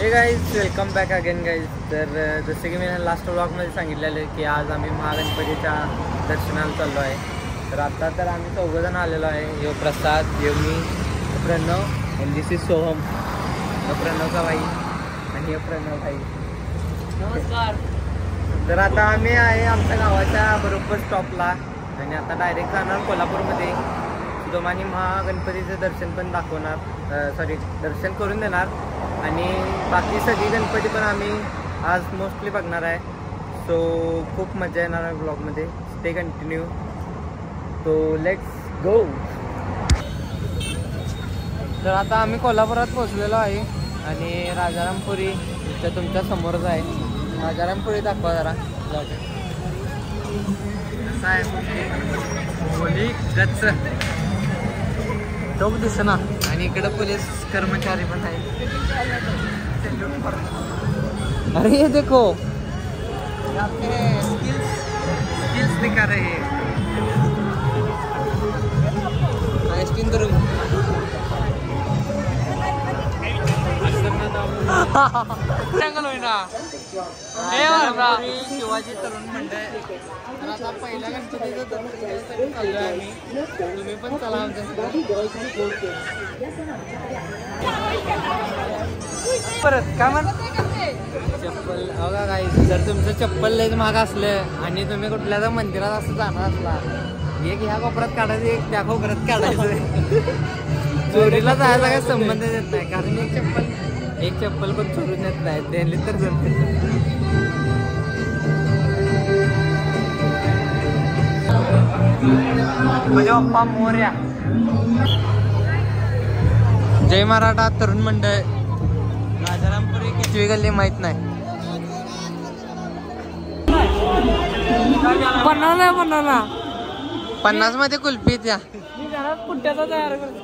हे guys welcome back again guys. तर जसं की मी लास्ट व्लॉगमध्ये सांगितलेलं आहे की आज आम्ही महागणपतीच्या दर्शनाला चाललो आहे. तर आता तर आम्ही चौघजण आलेलो आहे. यो प्रसाद, यो मी, प्रणव आणि दिस इज सोहम. प्रणवचा भाई आणि प्रणव भाई. नमस्कार. तर आता आम्ही आहे आमच्या गावाच्या बरोबर स्टॉपला आणि आता डायरेक्ट जाणार कोल्हापूरमध्ये. सुदामानी महागणपतीचं दर्शन पण दाखवणार, दर्शन करून देणार आणि बाकी सगळी गणपती पण आम्ही आज मोस्टली बघणार आहे. सो खूप मजा येणार आहे ब्लॉगमध्ये. Stay continue. So let's go. तर आता आम्ही कोल्हापुरात पोहोचलेलो आहे आणि राजारामपुरी इथं तुमच्या समोरच आहे. राजारामपुरी दाखवा जरा. कसं आहे बोली गच्च टोक दिसत ना. आणि इकडं पोलीस कर्मचारी पण आहे. अरे ये देखो स्किल्स दिखा रहे हैं. शिवाजी तरुण मंडळ. तर आता पहिल्या गणपतीचं दर्शन चाललो आहे आम्ही. तुम्ही पण चला आमच्यासोबत. परत काय म्हण चप्पल बघा काही. जर तुमचं चप्पल लयच महाग असलं आणि तुम्ही कुठल्या मंदिरात असं जाणार असला, एक ह्या कोपऱ्यात काढायचं, एक त्या कोपऱ्यात काढायचं. चोरीला जायचा काही संबंध येत नाही, कारण एक चप्पल पण चोरून येत नाही. त्यांनी तर जमते. म्हणजे बाप्पा मोरया. जय मराठा तरुण मंडळ. राजारामपुरी किती गल्ली माहित नाही. पन्नाला 50 मध्ये कुल्फी द्या. पुट्ट्याचा तयार करतो.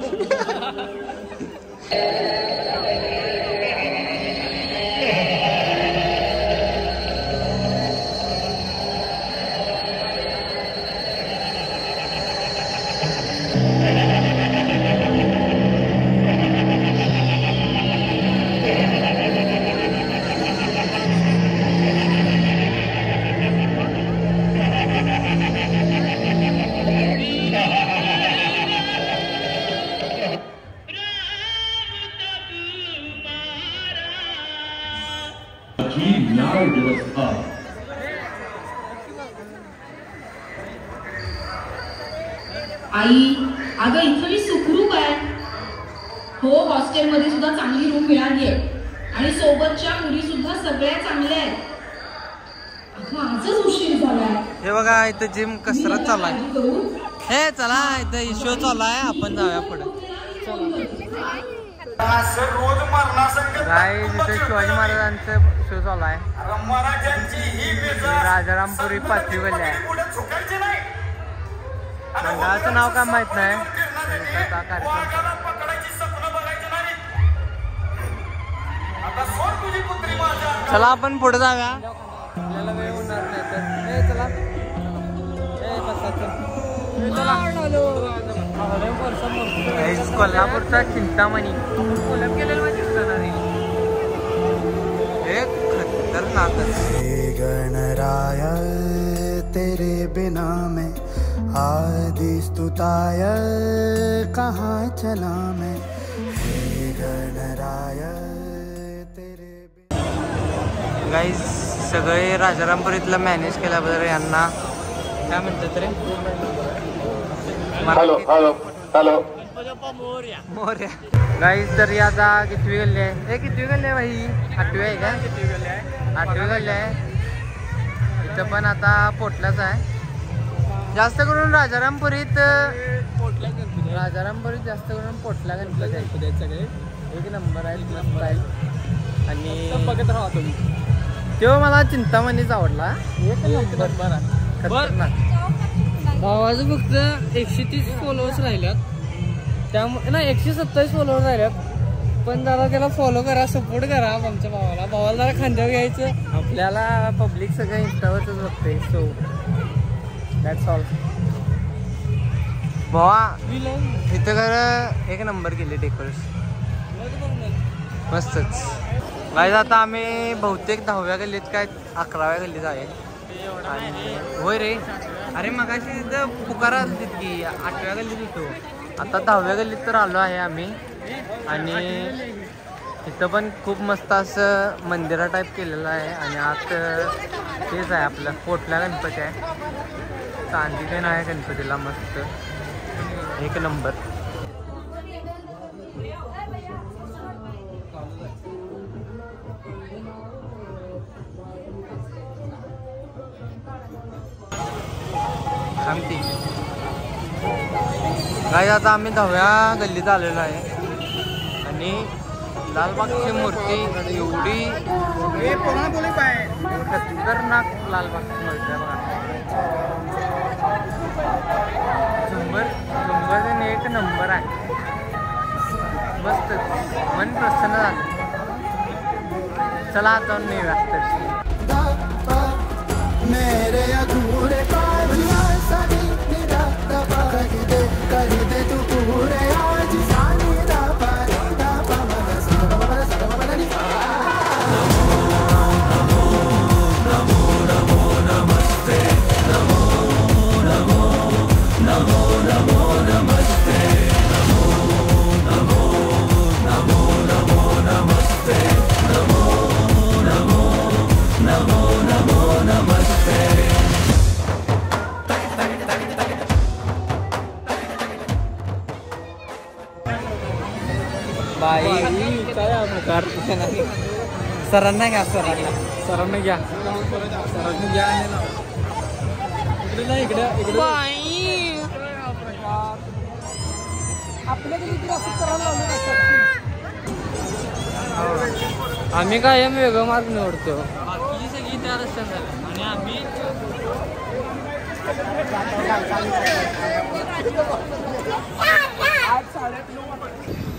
आई अगं इथं मी सुखरूप आहे. हो, हॉस्टेलमध्ये सुद्धा चांगली रूम मिळाली आहे आणि सोबतच्या मुली सुद्धा सगळ्या चांगल्या आहेत. अगं आजच उशीर झालाय. हे बघा इथं जिम कसरत चालू आहे. हे चला इथं शो चालू आहे, आपण जाऊया पुढे. काय इथं शिवाजी महाराजांचं शो चालू आहे. राजारामपुरी 5वी गल्ली आहे. मंडळाचं नाव काय माहित नाही. चला आपण पुढे जाऊया. आपल्याला वेळ होणार नाही तर चला. कोल्हापूरचा चिंतामणी कोल्हापूर गेलेला माहिती. एक खतरनाक. गणराय तेरे बिना में आदि स्तुताय कहाँ चला मैं. हे गणराय तेरे. गाईज सगळे राजारामपुरीतलं मॅनेज केल्याबद्दल यांना काय म्हणतात रे. हॅलो मोर्या. गाईज तर ही आता कितवी गल्ली आहे. हे कितवी गल्ली आहे भाई. 8वी आहे का. 8वी गल्ली आहे. इथं पण आता पोटलाच आहे. जास्त करून राजारामपुरीत जास्त करून पोटला गणपती आहेत सगळे. एक नंबर आहेत, मस्त आहेत. आणि बघत राहा तुम्ही. तेव्हा मला चिंतामणीच आवडला. एक नंबर खतरनाक. भावाचं फक्त 130 फॉलोअर्स राहिल्यात. त्यामुळे ना 127 फॉलोअर्स राहिल्यात. पण जरा त्याला फॉलो करा, सपोर्ट करा आमच्या भावाला जरा खांद्यावर घ्यायचं. आपल्याला पब्लिक सगळं इंस्टावरच बघते. So that's all. भावा इथं खरं एक नंबर केले डेकोरेशन. मस्तच. गाईज आता आम्ही बहुतेक 10व्या गल्लीत काय 11व्या गल्लीत आहे. आणि होय रे, अरे मगाशी तिथं पुकारा की 8व्या गल्लीत होतो. आता 10व्या गल्लीत तर आलो आहे आम्ही. आणि इथं पण खूप मस्त असं मंदिरा टाईप केलेलं आहे. आणि आत तेच आहे आपलं पोटला गणपती आहे. चांदी पण आहे गणपतीला मस्त एक नंबर. गाईज आता आम्ही 10व्या गल्लीत आलेलो आहे. आणि लालबागची मूर्ती एवढी खतरनाक लालबागची मूर्ती आहे बघा. शंभर एक नंबर आहे. मस्त मन प्रसन्न झालं. चला आता नेऊया मेरे अधूरे कर दे तू पूरे आज सानी दा पानी दा पवन सपवन सपवन नमो नमो नमो नमस्ते नमो नमो नमो नमो नमस्ते नमो नमो नमो नमस्ते नमो नमो नमो नमो नमस्ते. बाई सरांना घ्या सरांना घ्या इकडे आम्ही कायम वेगळं मार्ग निवडतो. बाकी सगळी त्या रस्त्यात झाली आणि आम्ही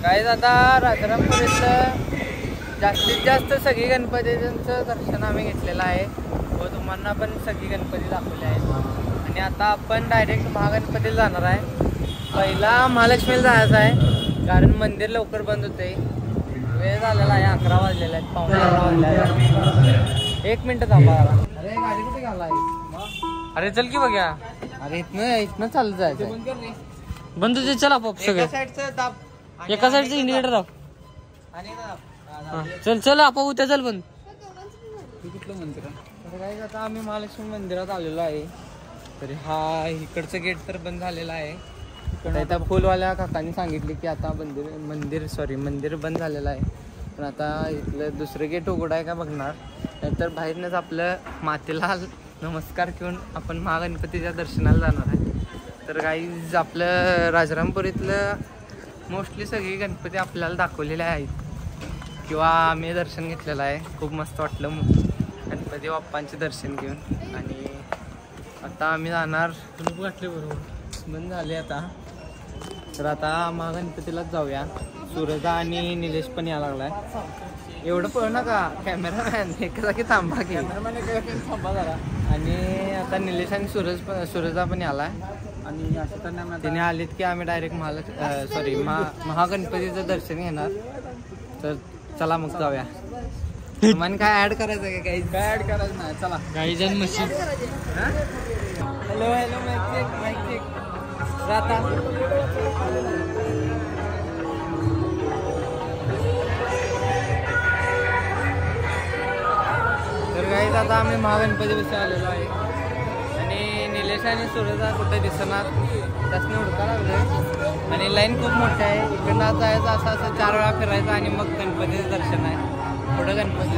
काय आता राजारामपुरीतलं जास्तीत जास्त सगळी गणपतीचं दर्शन आम्ही घेतलेलं आहे व तुम्हाला पण सगळी गणपती दाखवले आहेत. आणि आता आपण डायरेक्ट महागणपतीला जाणार आहे. पहिला महालक्ष्मीला जायचं आहे कारण मंदिर लवकर बंद होते. वेळ झालेला आहे 11 वाजलेला आहेत, 11:15 वाजलेला आहे. 1 मिनिट थांबा. अरे गाडी कुठे घाला आहे? अरे चल की बघा. अरे इथनं चालत जायचं. बंद होते चला पप सगळं एका साईडचं इंडिकेटर दाव. चल चल आपा उद्या चल. पण आता आम्ही महालक्ष्मी मंदिरात आलेलो आहे. तरी हा इकडचं गेट तर बंद झालेलं आहे. त्या फुलवाल्या काकांनी सांगितले की आता मंदिर बंद झालेलं आहे. पण आता इथलं दुसरं गेट उघड आहे का बघणार. नंतर बाहेरनंच आपलं मातेला नमस्कार घेऊन आपण महागणपतीच्या दर्शनाला जाणार आहे. तर गाईज आपलं राजारामपुरीतलं मोस्टली सगळी गणपती आपल्याला दाखवलेले आहेत किंवा आम्ही दर्शन घेतलेलं आहे. खूप मस्त वाटलं गणपती बाप्पांचे दर्शन घेऊन. आणि आता आम्ही जाणार. कुलूप गाठले बरोबर बंद झाले आता. तर आता महागणपतीलाच जाऊया. सूरजा आणि निलेश पण यायला लागलाय. एवढं पळू नका कॅमेरामॅन, एका जागी थांबा की थांबा जरा. आणि आता निलेश आणि सूरजा पण आलाय. आणि तिने आलीत की आम्ही डायरेक्ट महागणपतीचं दर्शन घेणार. तर चला मग जाऊया. मन काय ऍड करायचं का? काही काय ऍड करायचं नाही. चला काही जण machine. Hello hello mike check राहता. तर गाईज आता आम्ही महागणपतीपाशी आलेलो आहे. आणि निलेश आणि सूरजा कुठे दिसणार त्यासने हुडका लागलोय. आणि लाईन खूप मोठी आहे. इकडनं जायचं असं 4 वेळा फिरायचं आणि मग गणपतीचं दर्शन आहे. पुढं गणपती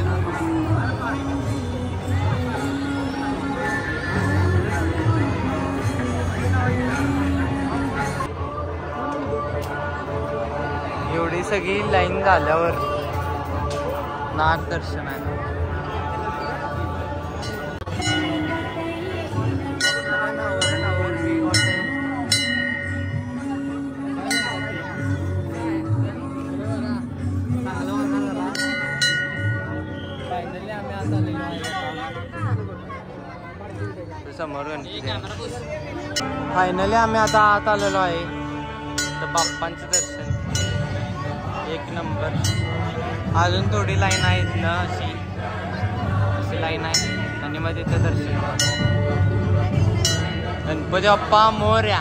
एवढी सगळी लाईन झाल्यावर नाग दर्शन आहे. फायनली आम्ही आता आत आलेलो आहे. तर बाप्पांचं दर्शन एक नंबर. अजून थोडी लाईन आहे इथनं अशी लाईन आहे आणि मग तिथं दर्शन. गणपती बाप्पा मोरया.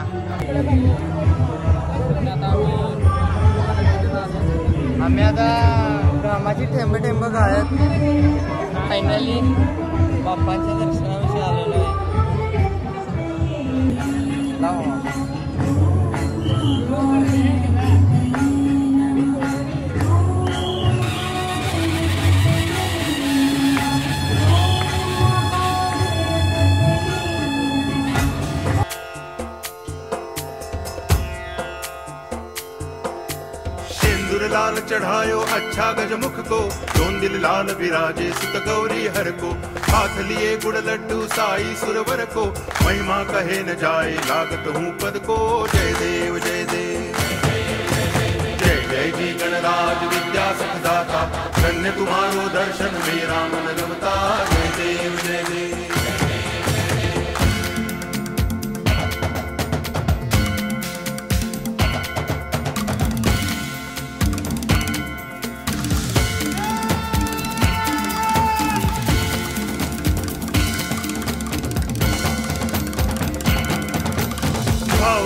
आम्ही आता रामाची ठेंब ठेंब गाळत फायनली बाप्पांच्या दर्शनाविषयी आलेलो आहे. लाल चढ़ायो अच्छा गजमुख को, दोन दिल लाल विराजे सुत गौरी हर को, हाथ लिए गुड़ लड्डू साई सुरवर को, महिमा कहे न जाए लागत हूँ पद को. जय देव जय देव जय जय जी गणराज विद्या सुखदाता, धन्य तुम्हारो दर्शन मेरा मन रमता. जय देव जय देव.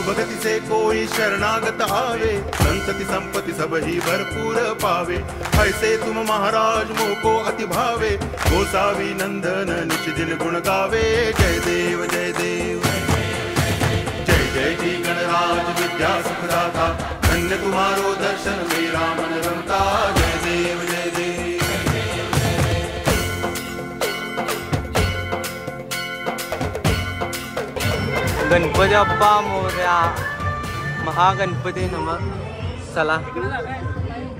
भगति से कोई शरणागत आवे, संतति संपत्ति सब ही भरपूर पावे. ऐसे तुम महाराज मोको अति भावे, गोसावी नंदन निज दिन गुण गावे. जय देव जय देव जय जय जी गणराज विद्या सुखदाता, धन्य तुम्हारो दर्शन मेरा मन रमता. जय देव जय देव. गणपती बाप्पा मोरया. महागणपती नमः. चला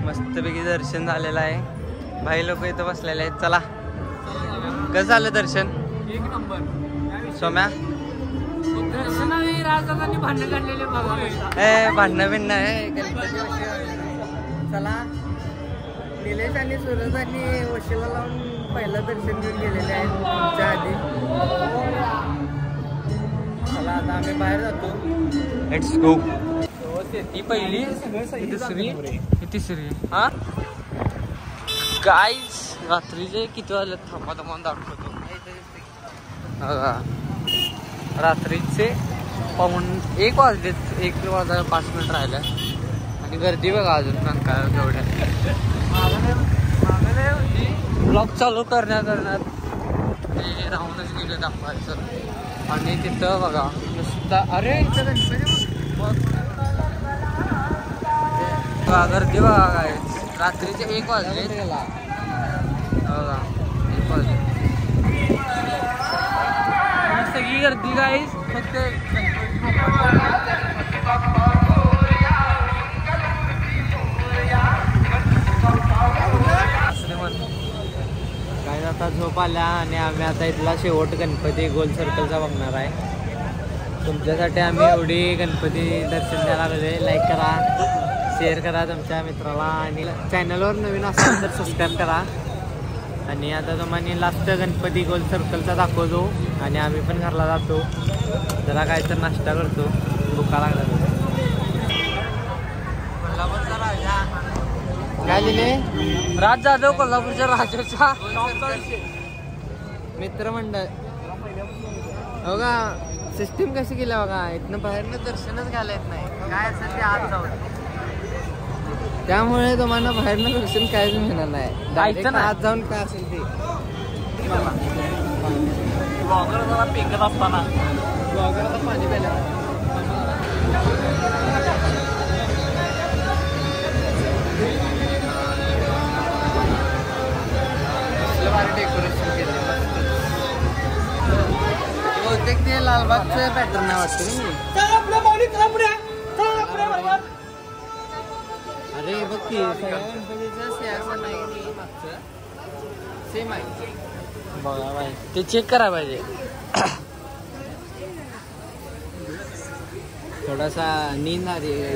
मस्तपैकी दर्शन झालेलं आहे. भाई लोक इथं बसलेले आहेत. चला कसं झालं दर्शन? एक नंबर. सोम्या दर्शनाने राजदादांनी भांडण काढलेले बघा. भांडणं बिंडणं आहे गणपती. चला निलेश आणि सुरजांनी वशिला लावून पहिलं दर्शन घेऊन गेलेले आहेत तुमच्या आधी. चला आता आम्ही बाहेर जातो. Let's go. ती पहिली तिसरी हा गाईज. रात्रीचे किती वाजले थांबा थांबा दाखवतो. रात्रीचे 1 वाजले. 1 वाजायला 5 मिनिट राहिलं आणि गर्दी बघा अजून पण काय एवढ्या. ब्लॉग चालू करण्यात राहूनच गेले दाखवायचं. आणि तिथं बघा नुसता अरे इथं गर्दी बघा काय. रात्रीचे 1 वाजले बघा. 1 वाजले सगळी गर्दी काय. फक्त काय आता झोप आल्या आणि आम्ही आता इथला शेवट गणपती गोल सर्कलचा बघणार आहे. तुमच्यासाठी आम्ही एवढी गणपती दर्शन द्यायला आलेले. लाईक करा, शेअर करा तुमच्या मित्राला आणि चॅनलवर नवीन असेल तर सबस्क्राईब करा. आणि आता तुम्हाला लास्ट गणपती गोल सर्कलचा दाखवतो आणि आम्ही पण घरला जातो. जरा काय तर नाश्ता करतो. भुका लागला. कोल्हापूरचा राजा काय लिहिले? राज जाधव कोल्हापूरच्या राजाचा मित्रमंडळ. हो का सिस्टीम कशी केल्या बघा. इथनं बाहेरनं दर्शनच घ्यायला येत नाही. काय असेल ते आत जाऊन. त्यामुळे तुम्हाला बाहेरनं दर्शन काहीच मिळणार नाही. जायचं ना आत जाऊन काय असेल ते. ब्लॉगर जरा पेकत असताना ब्लॉगरला पाणी प्यायला डेकोरेशन केले. बहुतेक ते लालबागचं पॅटर्न आहे वाटतं. अरे बघ की गणपतीचं सिंहासन आहे की मागचं सेम आहे. बघा बाई ते चेक करा पाहिजे. थोडासा नींद आ रही है.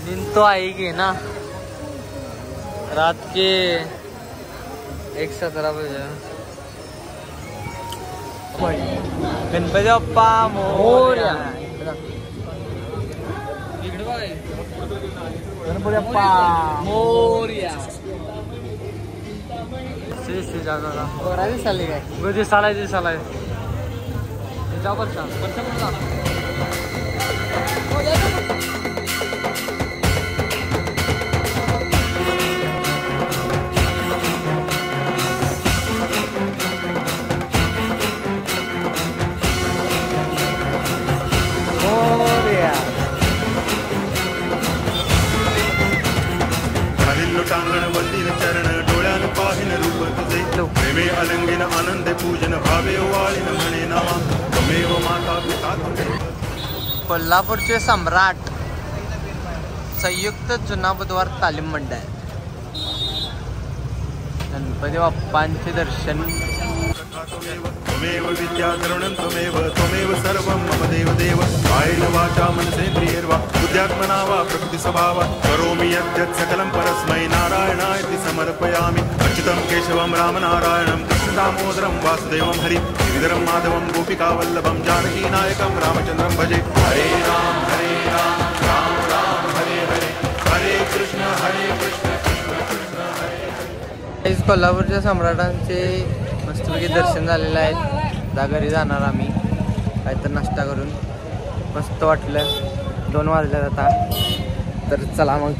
नींद तो आएगी ना. रात के 1:17 बजे. गणपती बाप्पा मोरया. इकडे बघा गणपती बाप्पा मोरया. श्री श्री जागा गोरा दिसाली काय गदी सालाय जाऊ बरं टांगण वंदिन चरण डोळ्यान पाहिन रूप तुझे प्रेमे अलंगिन आनंद पूजन भावे ओवाळीन म्हणे नावा त्वमेव माता पिता तुझे. कोल्हापूरचे सम्राट संयुक्त जुना बुधवार तालीम मंडळ गणपती बाप्पांचे दर्शन. त्वमेव विद्या द्रवणं त्वमेव सर्वं मम देव देव. कायेन वाचा मनसेन्द्रियैर्वा बुद्ध्यात्मना वा प्रकृति स्वभावा करोमि यद्यत् सकलं परस्मै नारायणायति समर्पयामि. अच्युतं केशवं रामनारायणं कृष्ण दामोदरं वासुदेवं हरि गिरिधरं माधवं गोपिकावल्लभं जानकी नायकं रामचन्द्रं भजे. हरे राम राम राम हरे हरे हरे कृष्ण कृष्ण कृष्ण हरे हरे. कोल्हापूरच्या सम्राटांचे मस्तपैकी दर्शन झालेलं आहे. आता घरी जाणार आम्ही काहीतरी नाश्ता करून. मस्त वाटलं. 2 वाजल्यात आता तर चला मग.